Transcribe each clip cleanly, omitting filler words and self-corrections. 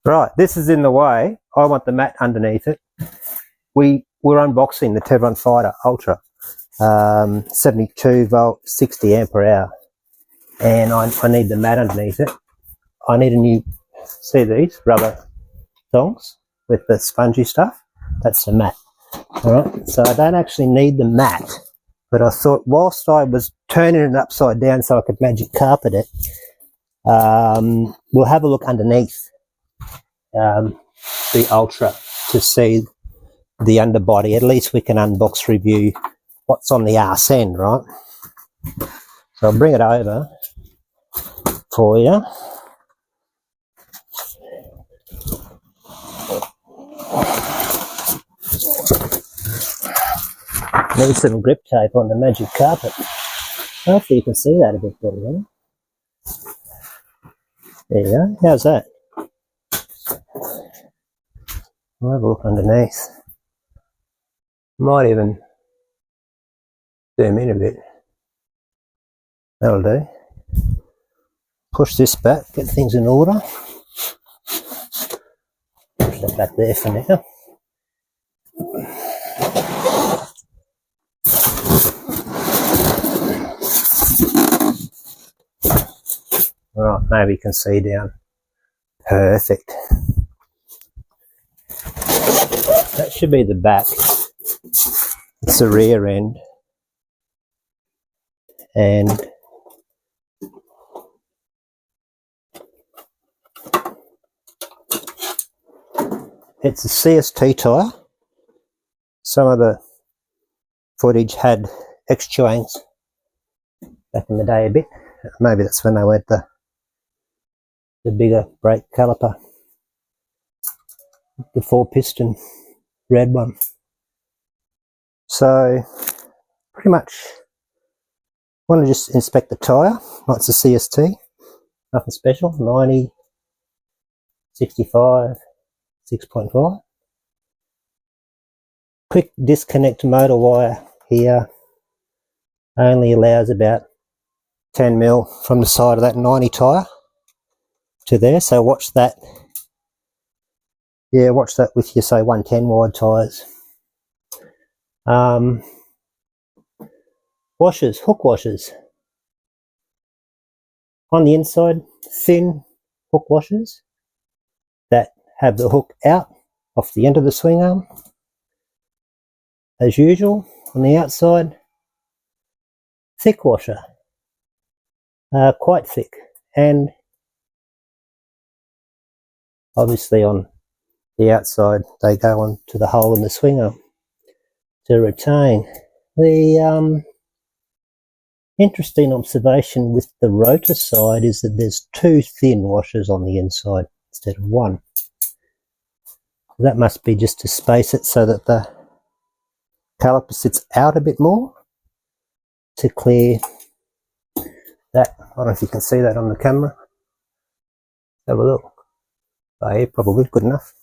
Right, this is in the way. I want the mat underneath it. We're unboxing the Teverun Fighter Ultra, 72 volt, 60 ampere hour, and I need the mat underneath it. I need a new, see these rubber thongs with the spongy stuff? That's the mat. Alright, so I don't actually need the mat, but I thought whilst I was turning it upside down so I could magic carpet it, we'll have a look underneath the Ultra to see the underbody. At least we can unbox review what's on the arse end, right? So I'll bring it over for you. Need some grip tape on the magic carpet. Hopefully you can see that a bit better, right? There you go. How's that? I'll have a look underneath. Might even zoom in a bit. That'll do. Push this back, get things in order. Push that back there for now. Right, maybe you can see down. Perfect. That should be the back. It's the rear end. And it's a CST tyre. Some of the footage had X-joints back in the day a bit. Maybe that's when they went the bigger brake caliper. The 4-piston red one. So pretty much want to just inspect the tyre. Well, it's a CST, nothing special. 90, 65, 6.5. Quick disconnect motor wire here. Only allows about 10 mil from the side of that 90 tyre to there. So watch that. Yeah, watch that with your, say, 110 wide tyres. Washers, hook washers. On the inside, thin hook washers that have the hook out off the end of the swing arm. As usual, on the outside, thick washer. Quite thick. And obviously on the outside, they go on to the hole in the swing arm to retain. The interesting observation with the rotor side is that there's 2 thin washers on the inside instead of 1. That must be just to space it so that the caliper sits out a bit more to clear that. I don't know if you can see that on the camera. Have a look. Oh, yeah, probably good enough.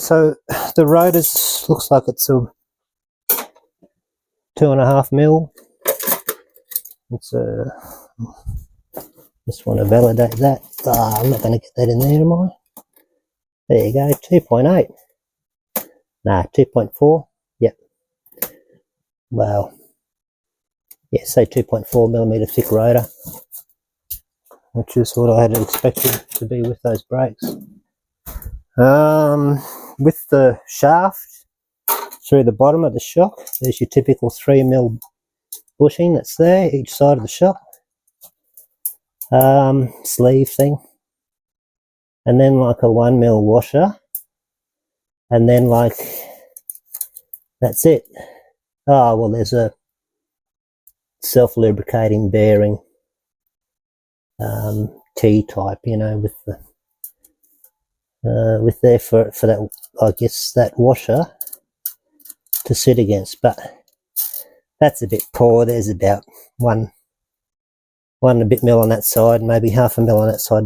So the rotors looks like it's a 2.5 mil. It's just want to validate that. I'm not going to get that in there, am I? There you go, 2.8. Nah, 2.4. Yep. Wow. Yeah, say 2.4 millimeter thick rotor, which is what I had expected to be with those brakes. With the shaft through the bottom of the shock, there's your typical 3 mil bushing that's there, each side of the shock. Sleeve thing. And then like a 1 mil washer. And then like, that's it. Oh, well, there's a self-lubricating bearing, T-type, you know, with the with there for that, I guess, that washer to sit against. But that's a bit poor. There's about one and a bit mil on that side, maybe 0.5 mil on that side,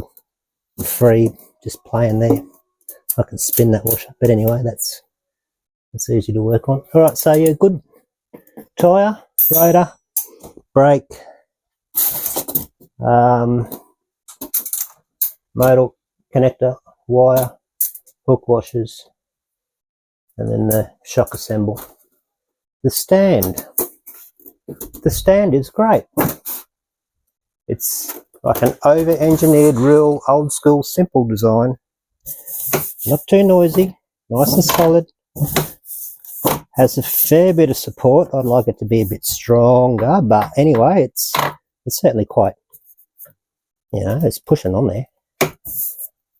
free, just playing there. I can spin that washer, but anyway, that's easy to work on. All right, so yeah, good tyre, rotor, brake, motor connector, wire, hook washers, and then the shock assemble. The stand is great. It's like an over-engineered, real old-school, simple design. Not too noisy, nice and solid. Has a fair bit of support. I'd like it to be a bit stronger, but anyway, it's certainly quite, you know, it's pushing on there.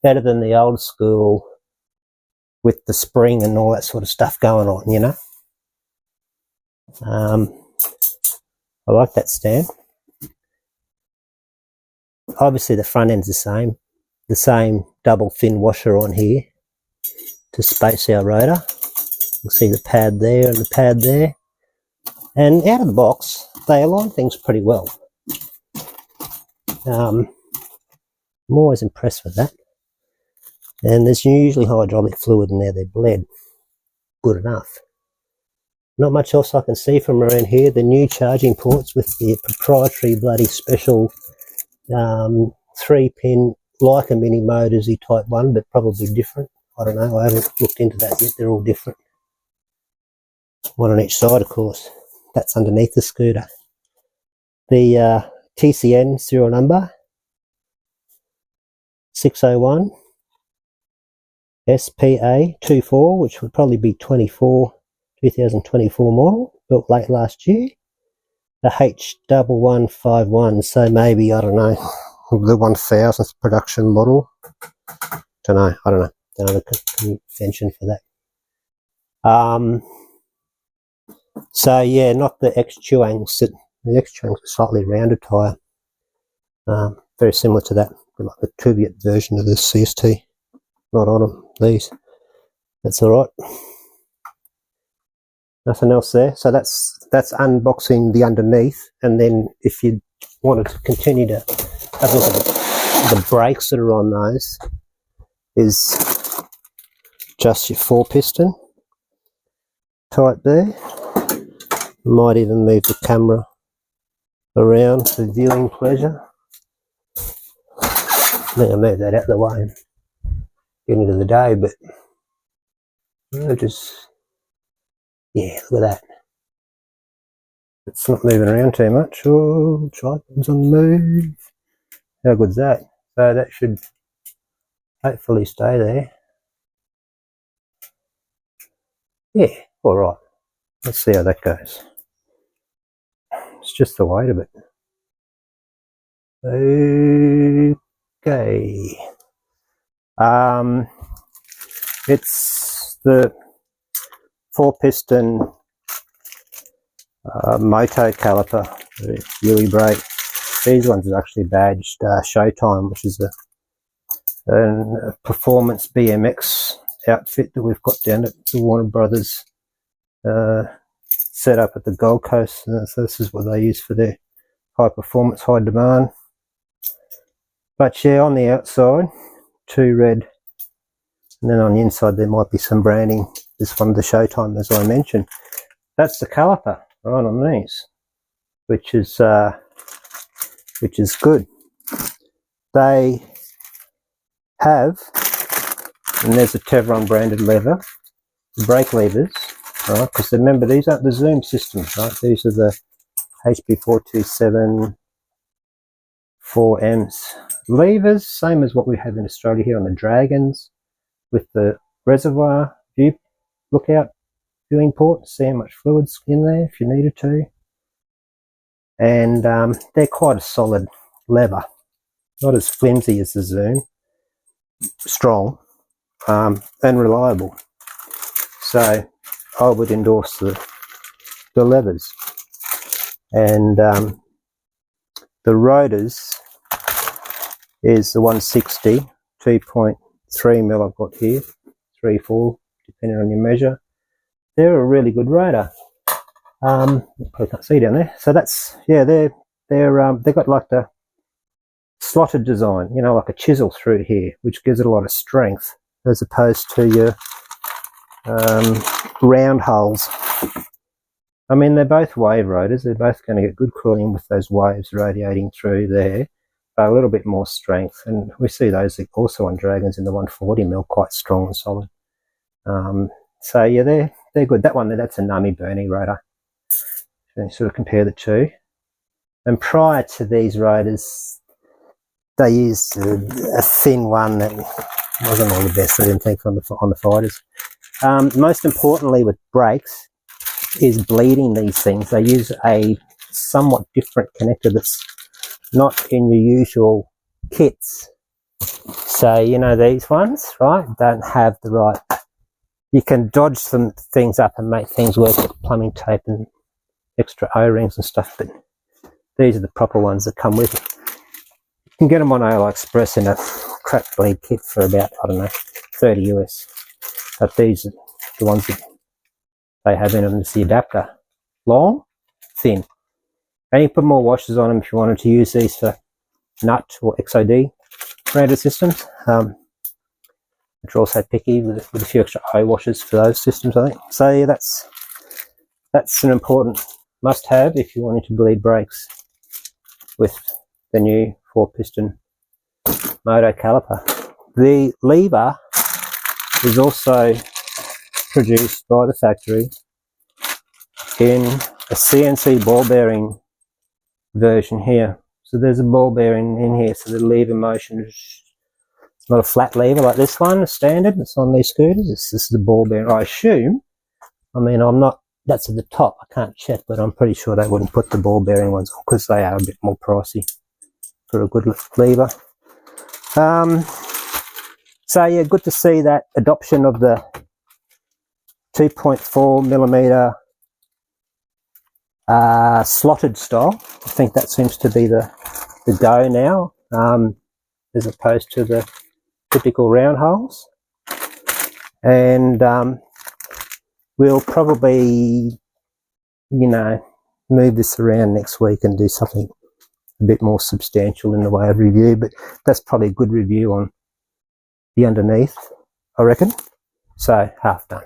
Better than the old school with the spring and all that sort of stuff going on, you know. I like that stand. Obviously the front end's the same double fin washer on here to space our rotor. You'll see the pad there and the pad there. And out of the box, they align things pretty well. I'm always impressed with that. And there's usually hydraulic fluid in there, they're bled good enough. Not much else I can see from around here. The new charging ports with the proprietary bloody special 3-pin, like a mini motorsy type one, but probably different. I don't know, I haven't looked into that yet. They're all different. One on each side, of course. That's underneath the scooter. The TCN serial number 601 SPA24, which would probably be 2024 model, built late last year. The H1151, so maybe, I don't know, the 1000th production model. I don't know the convention for that. So yeah, not the X-Chuangs. The X-Chuangs are slightly rounded tyre. Very similar to that, like the Tubiot version of the CST. Not on them, these. That's alright. Nothing else there. So that's unboxing the underneath, and then if you wanted to continue to have a look at the brakes that are on those, is just your 4-piston type there. Might even move the camera around for viewing pleasure. I think I'll move that out of the way and get into the day, but just, yeah, look at that. It's not moving around too much. Oh, tripod's on the move. How good's that? So that should hopefully stay there. Yeah, alright. Let's see how that goes. It's just the weight of it. Okay. It's the 4-piston moto caliper. It's really great. These ones are actually badged Showtime, which is a performance BMX outfit that we've got down at the Warner Brothers set up at the Gold Coast. So this is what they use for their high performance, high demand. But yeah, on the outside, 2 red, and then on the inside there might be some branding. This one, the Showtime, as I mentioned. That's the caliper right on these, which is good. They have, and there's a Teverun branded lever, brake levers, right? Because remember, these aren't the zoom systems, right? These are the HB427 4Ms. Levers, same as what we have in Australia here on the Dragons, with the reservoir view, lookout viewing port, see how much fluid's in there if you needed to. And they're quite a solid lever, not as flimsy as the zoom, strong and reliable. So I would endorse the levers. And the rotors is the 160, 2.3 mil I've got here, 3, 4, depending on your measure. They're a really good rotor. You probably can't see down there. So that's, yeah, they've got like the slotted design, you know, like a chisel through here, which gives it a lot of strength as opposed to your round holes. I mean, they're both wave rotors. They're both going to get good cooling with those waves radiating through there. but a little bit more strength. And we see those also on Dragons in the 140mm, quite strong and solid. So yeah, they're good. That one there, that's a Nami Bernie rotor. So sort of compare the two. And prior to these rotors, they used a thin one that wasn't all the best, I didn't think, on the fighters. Most importantly with brakes is bleeding these things. They use a somewhat different connector that's not in your usual kits. So, you know, these ones, right, don't have the right... You can dodge some things up and make things work with plumbing tape and extra O-rings and stuff, but these are the proper ones that come with it. You can get them on AliExpress in a crap bleed kit for about, I don't know, 30 US. But these are the ones that they have in them. It's the adapter. Long, thin. And you put more washers on them if you wanted to use these for nut or XOD branded systems, which are also picky with a few extra O washers for those systems, I think. So yeah, that's an important must-have if you wanted to bleed brakes with the new 4-piston moto caliper. The lever is also produced by the factory in a CNC ball bearing version here. So there's a ball bearing in here, so the lever motion is, it's not a flat lever like this one, a standard. It's on these scooters. This is the ball bearing, I assume. I mean, I'm not, that's at the top, I can't check, but I'm pretty sure they wouldn't put the ball bearing ones on because they are a bit more pricey for a good lever. So yeah, good to see that adoption of the 2.4mm slotted style. I think that seems to be the go now, as opposed to the typical round holes. And we'll probably, you know, move this around next week and do something a bit more substantial in the way of review, but that's probably a good review on the underneath, I reckon. So, half done.